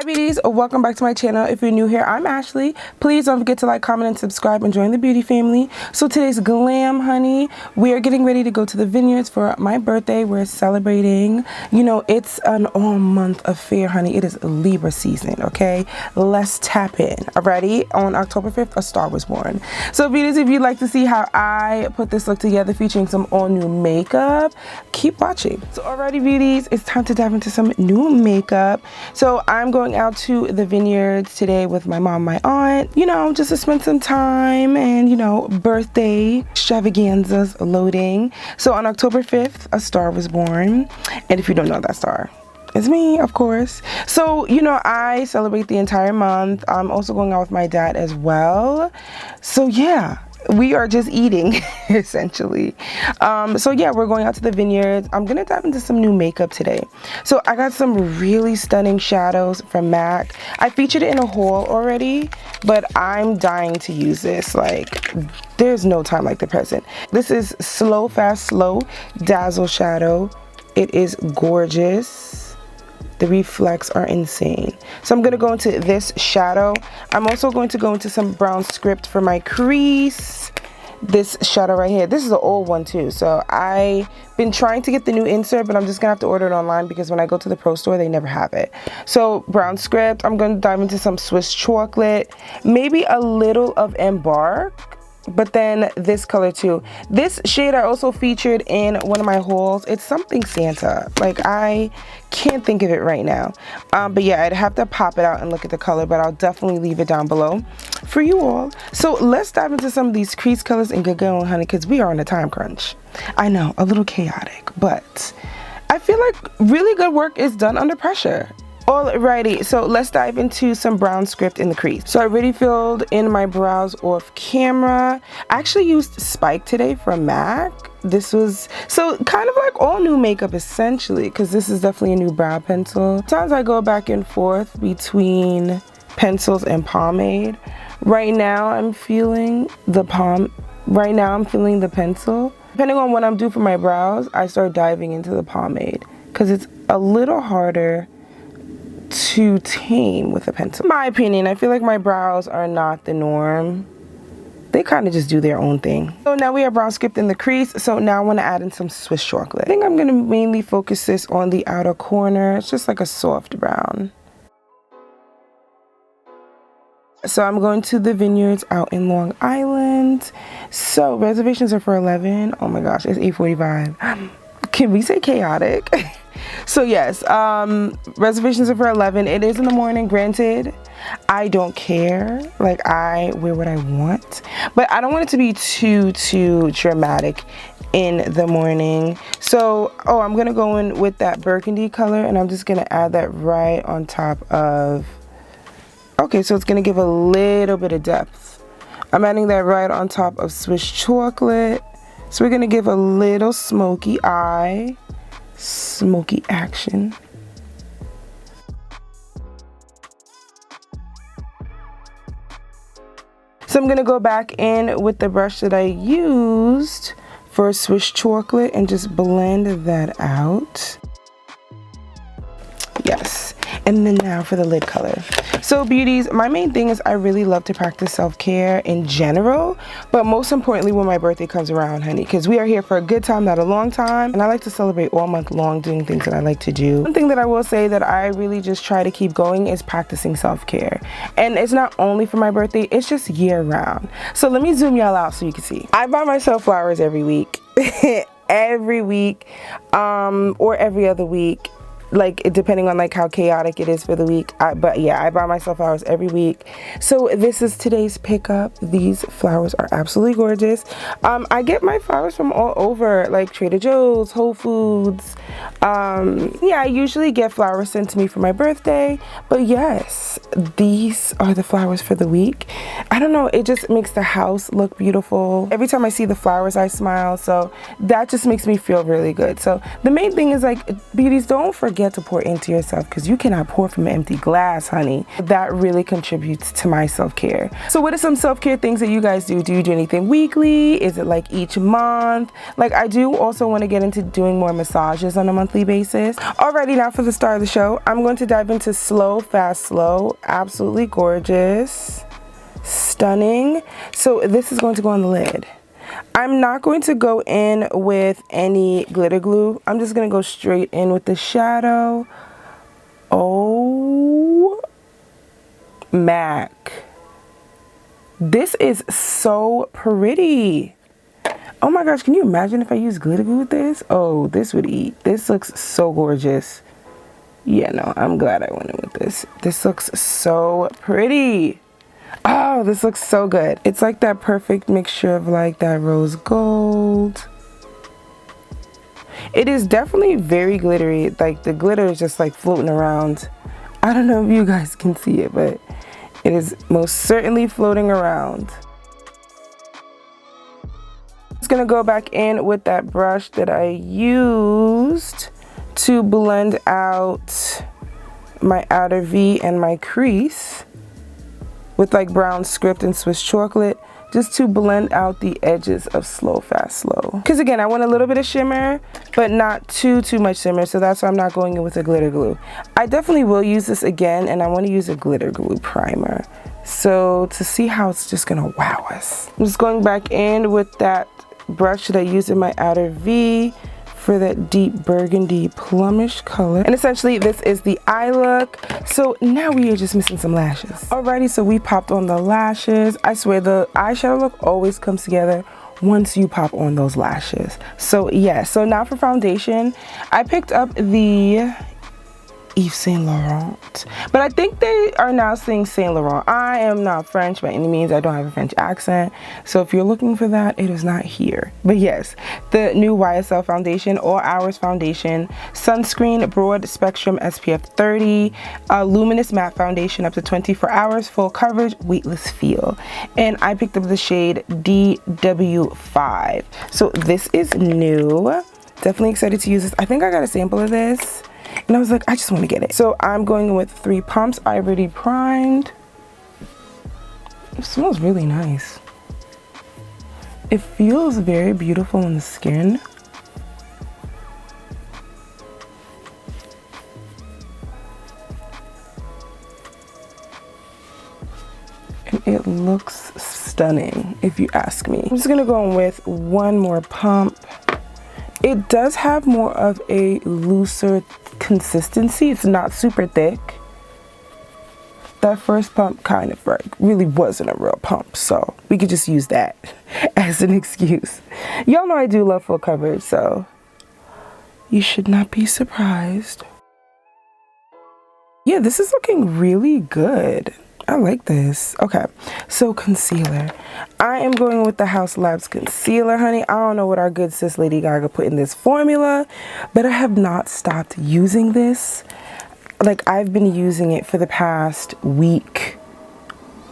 beauties, welcome back to my channel. If you're new here, I'm Ashley. Please don't forget to like, comment, and subscribe and join the beauty family. So today's glam, honey, we are getting ready to go to the vineyards for my birthday. We're celebrating, you know, it's an all month affair, honey. It is Libra season, okay? Let's tap in. Alrighty, on October 5th, a star was born. So beauties, if you'd like to see how I put this look together featuring some all new makeup, keep watching. So alrighty beauties, it's time to dive into some new makeup. So I'm going out to the vineyards today with my mom, my aunt, you know, just to spend some time and, you know, birthday extravaganzas loading. So on October 5th, a star was born. And if you don't know that star, it's me, of course. So, you know, I celebrate the entire month. I'm also going out with my dad as well. So yeah, we are just eating essentially. So yeah, we're going out to the vineyards. I'm gonna dive into some new makeup today. So I got some really stunning shadows from MAC. I featured it in a haul already, but I'm dying to use this. Like, there's no time like the present. This is Slow Fast Slow Dazzle Shadow. It is gorgeous. The reflex are insane. So I'm going to go into this shadow. I'm also going to go into some brown script for my crease. This shadow right here. This is an old one too. So I've been trying to get the new insert, but I'm just going to have to order it online because when I go to the pro store, they never have it. So brown script. I'm going to dive into some Swiss chocolate. Maybe a little of Embark. But then this color too. This shade I also featured in one of my hauls. It's something Santa. Like, I can't think of it right now. But yeah, I'd have to pop it out and look at the color, but I'll definitely leave it down below for you all. So let's dive into some of these crease colors and get going, honey, because we are on a time crunch. I know, a little chaotic, but I feel like really good work is done under pressure. Alrighty, so let's dive into some brown script in the crease. So I already filled in my brows off camera. I actually used Spike today from MAC. This was, so kind of like all new makeup essentially, because this is definitely a new brow pencil. Sometimes I go back and forth between pencils and pomade. Right now I'm feeling the pencil. Depending on what I'm doing for my brows, I start diving into the pomade because it's a little harder to tame with a pencil. In my opinion, I feel like my brows are not the norm. They kind of just do their own thing. So now we have brown script in the crease. So now I want to add in some Swiss chocolate. I think I'm going to mainly focus this on the outer corner. It's just like a soft brown. So I'm going to the vineyards out in Long Island. So reservations are for 11. Oh my gosh, it's 8:45. Can we say chaotic? So yes, reservations are for 11. It is in the morning. Granted, I don't care. Like, I wear what I want, but I don't want it to be too dramatic in the morning. So, oh, I'm gonna go in with that burgundy color, and I'm just gonna add that right on top of. Okay, so it's gonna give a little bit of depth. I'm adding that right on top of Swiss chocolate. So we're gonna give a little smoky eye. Smoky action. So I'm gonna go back in with the brush that I used for Swiss chocolate and just blend that out. Yes, and then now for the lid color. So beauties, my main thing is I really love to practice self-care in general, but most importantly when my birthday comes around, honey, because we are here for a good time, not a long time, and I like to celebrate all month long doing things that I like to do. One thing that I will say that I really just try to keep going is practicing self-care. And it's not only for my birthday, it's just year round. So let me zoom y'all out so you can see. I buy myself flowers every week. Every week, or every other week. Like, depending on like how chaotic it is for the week. But yeah, I buy myself flowers every week. So this is today's pickup. These flowers are absolutely gorgeous. I get my flowers from all over, like Trader Joe's, Whole Foods. Yeah, I usually get flowers sent to me for my birthday, but yes, these are the flowers for the week. I don't know, it just makes the house look beautiful. Every time I see the flowers, I smile, so that just makes me feel really good. So the main thing is, like, beauties, don't forget forget to pour into yourself, because you cannot pour from an empty glass, honey. That really contributes to my self-care. So what are some self-care things that you guys do? Do you do anything weekly? Is it like each month? Like, I do also want to get into doing more massages on a monthly basis. Alrighty, now for the star of the show, I'm going to dive into Slow Fast Slow. Absolutely gorgeous, stunning. So this is going to go on the lid. I'm not going to go in with any glitter glue. I'm just going to go straight in with the shadow. Oh, Mac. This is so pretty. Oh my gosh, can you imagine if I use glitter glue with this? Oh, this would eat. This looks so gorgeous. Yeah, no, I'm glad I went in with this. This looks so pretty. Oh, this looks so good. It's like that perfect mixture of like that rose gold. It is definitely very glittery. Like the glitter is just like floating around. I don't know if you guys can see it, but it is most certainly floating around. I'm just gonna go back in with that brush that I used to blend out my outer V and my crease with like brown script and Swiss chocolate, just to blend out the edges of Slow Fast Slow. Because again, I want a little bit of shimmer, but not too much shimmer, so that's why I'm not going in with a glitter glue. I definitely will use this again, and I want to use a glitter glue primer, so to see how it's just gonna wow us. I'm just going back in with that brush that I used in my outer V for that deep burgundy plumish color. And essentially this is the eye look. So now we are just missing some lashes. Alrighty, so we popped on the lashes. I swear the eyeshadow look always comes together once you pop on those lashes. So yeah, so now for foundation, I picked up the Yves Saint Laurent, but I think they are now saying Saint Laurent. I am not French by any means. I don't have a French accent, so if you're looking for that, it is not here. But yes, the new YSL foundation, All Hours foundation, sunscreen, broad spectrum SPF 30, luminous matte foundation up to 24 hours, full coverage, weightless feel. And I picked up the shade DW5. So this is new. Definitely excited to use this. I think I got a sample of this, and I was like, I just want to get it. So I'm going with 3 pumps. I already primed. It smells really nice. It feels very beautiful on the skin. And it looks stunning, if you ask me. I'm just gonna go in with 1 more pump. It does have more of a looser consistency. It's not super thick. That first pump kind of like really wasn't a real pump, so we could just use that as an excuse. Y'all know I do love full coverage, so you should not be surprised. Yeah, this is looking really good. I like this. Okay, so concealer. I am going with the House Labs concealer, honey. I don't know what our good sis Lady Gaga put in this formula, but I have not stopped using this. Like, I've been using it for the past week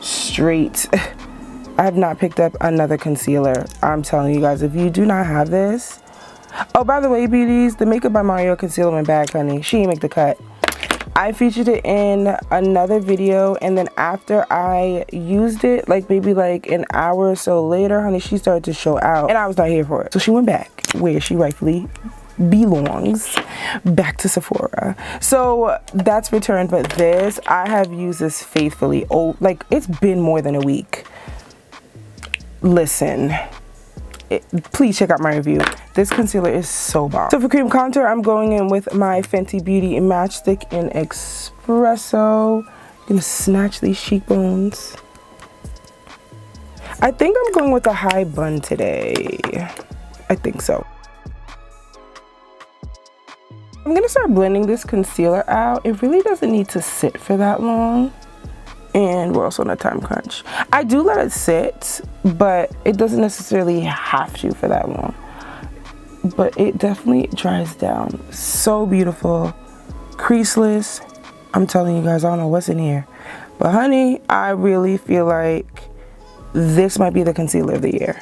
straight. I have not picked up another concealer. I'm telling you guys, if you do not have this. Oh, by the way, beauties, the Makeup by Mario concealer went back, honey. She didn't make the cut. I featured it in another video, and then after I used it, like maybe like an hour or so later, honey, she started to show out, and I was not here for it. So she went back where she rightfully belongs, back to Sephora. So that's returned, but this, I have used this faithfully. Oh, like it's been more than a week. Listen, please check out my review. This concealer is so bomb. So for cream contour, I'm going in with my Fenty Beauty Matchstick in Espresso. I'm gonna snatch these cheekbones. I think I'm going with a high bun today. I think so. I'm gonna start blending this concealer out. It really doesn't need to sit for that long. And we're also on a time crunch. I do let it sit, but it doesn't necessarily have to for that long. But it definitely dries down. So beautiful, creaseless. I'm telling you guys, I don't know what's in here. But honey, I really feel like this might be the concealer of the year.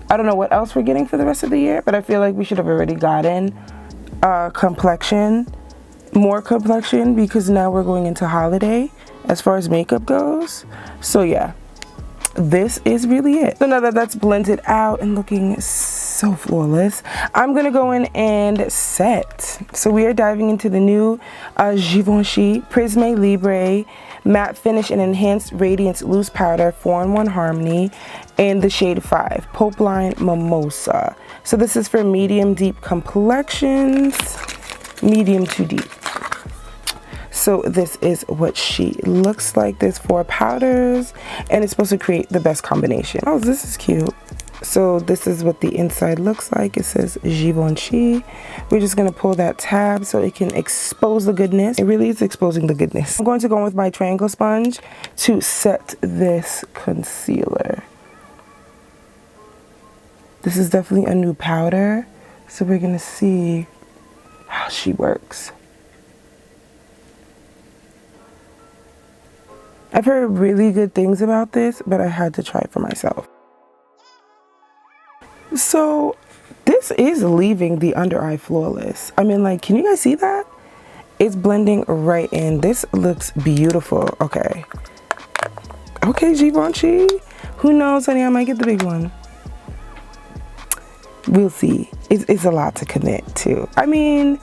I don't know what else we're getting for the rest of the year, but I feel like we should have already gotten complexion more complexion because now we're going into holiday as far as makeup goes. So yeah, this is really it. So now that that's blended out and looking so flawless, I'm gonna go in and set. So we are diving into the new Givenchy Prisme Libre Matte Finish and Enhanced Radiance Loose Powder 4-in-1 Harmony in the shade 5, Popeline Mimosa. So this is for medium deep complexions, medium to deep. So this is what she looks like. There's 4 powders and it's supposed to create the best combination. Oh, this is cute. So this is what the inside looks like. It says Givenchy. We're just gonna pull that tab so it can expose the goodness. It really is exposing the goodness. I'm going to go in with my triangle sponge to set this concealer. This is definitely a new powder, so we're gonna see how she works. I've heard really good things about this, but I had to try it for myself. So this is leaving the under eye flawless. I mean, like, can you guys see that? It's blending right in. This looks beautiful. Okay. Okay, Givenchy. Who knows, honey? I might get the big one. We'll see. It's a lot to commit to. I mean,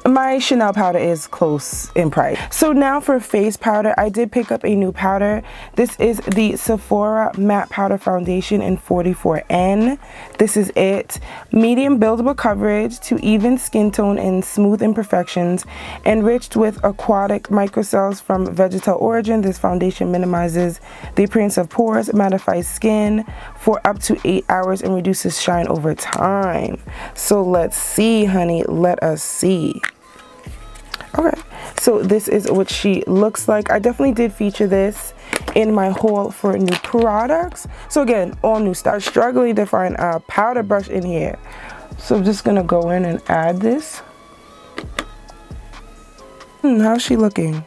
my Chanel powder is close in price. So now for face powder, I did pick up a new powder. This is the Sephora Matte Powder Foundation in 44N. This is it. Medium buildable coverage to even skin tone and smooth imperfections. Enriched with aquatic microcells from vegetal origin, this foundation minimizes the appearance of pores, mattifies skin for up to 8 hours, and reduces shine over time. So let's see, honey. Let us see. Okay, so this is what she looks like. I definitely did feature this in my haul for new products. So again, all new stuff. Struggling to find a powder brush in here. So I'm just gonna go in and add this. How's she looking?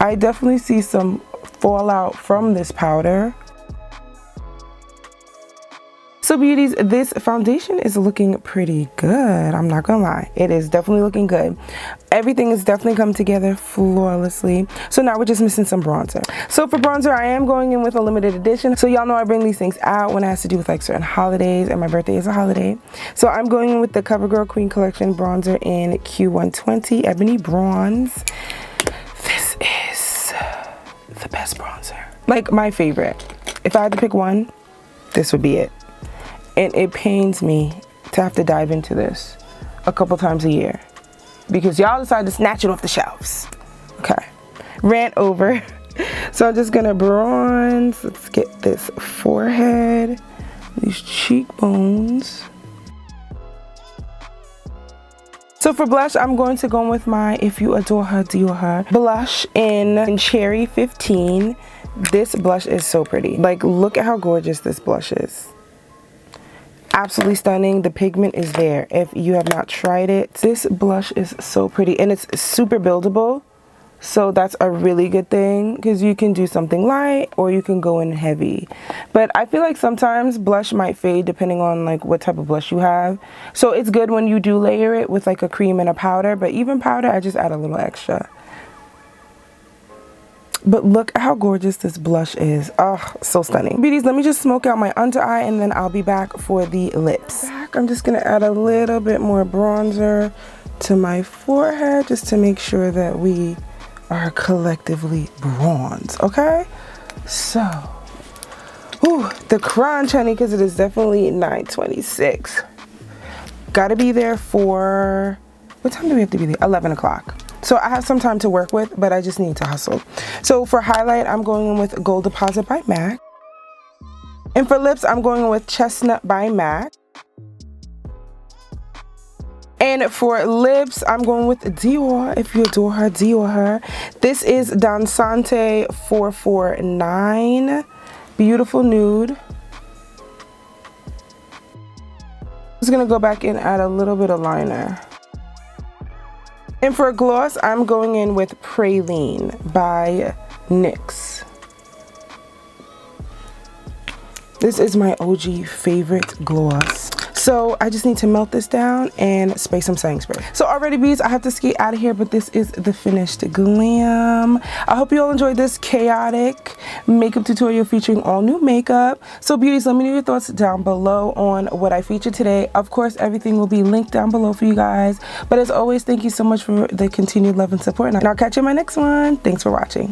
I definitely see some fallout from this powder. So beauties, this foundation is looking pretty good. I'm not gonna lie, it is definitely looking good. Everything has definitely come together flawlessly. So now we're just missing some bronzer. So for bronzer, I am going in with a limited edition. So y'all know I bring these things out when it has to do with like certain holidays, and my birthday is a holiday. So I'm going in with the Covergirl Queen Collection bronzer in Q120 Ebony Bronze. This is the best bronzer. Like my favorite. If I had to pick one, this would be it. And it pains me to have to dive into this a couple times a year because y'all decide to snatch it off the shelves. Okay, rant over. So I'm just gonna bronze. Let's get this forehead, these cheekbones. So for blush, I'm going to go with my If You Adore Her, Dior Her blush in Cherry 15. This blush is so pretty. Like, look at how gorgeous this blush is. Absolutely stunning. The pigment is there. If you have not tried it, this blush is so pretty, and it's super buildable. So that's a really good thing because you can do something light or you can go in heavy. But I feel like sometimes blush might fade depending on like what type of blush you have. So it's good when you do layer it with like a cream and a powder, but even powder, I just add a little extra. But look at how gorgeous this blush is. Oh, so stunning. Beauties, let me just smoke out my under eye and then I'll be back for the lips. I'm just gonna add a little bit more bronzer to my forehead just to make sure that we are collectively bronze, okay? So, ooh, the crunch, honey, because it is definitely 9:26. Gotta be there for, what time do we have to be there? 11 o'clock. So I have some time to work with, but I just need to hustle. So for highlight, I'm going in with Gold Deposit by MAC. And for lips, I'm going in with Chestnut by MAC. And for lips, I'm going with Dior, If You Adore Her, Dior Her. This is Dansante 449. Beautiful nude. I'm just gonna go back and add a little bit of liner. And for a gloss, I'm going in with Praline by NYX. This is my OG favorite gloss. So I just need to melt this down and spray some setting spray. So already, bees, I have to skate out of here, but this is the finished glam. I hope you all enjoyed this chaotic makeup tutorial featuring all new makeup. So beauties, let me know your thoughts down below on what I featured today. Of course, everything will be linked down below for you guys. But as always, thank you so much for the continued love and support. And I'll catch you in my next one. Thanks for watching.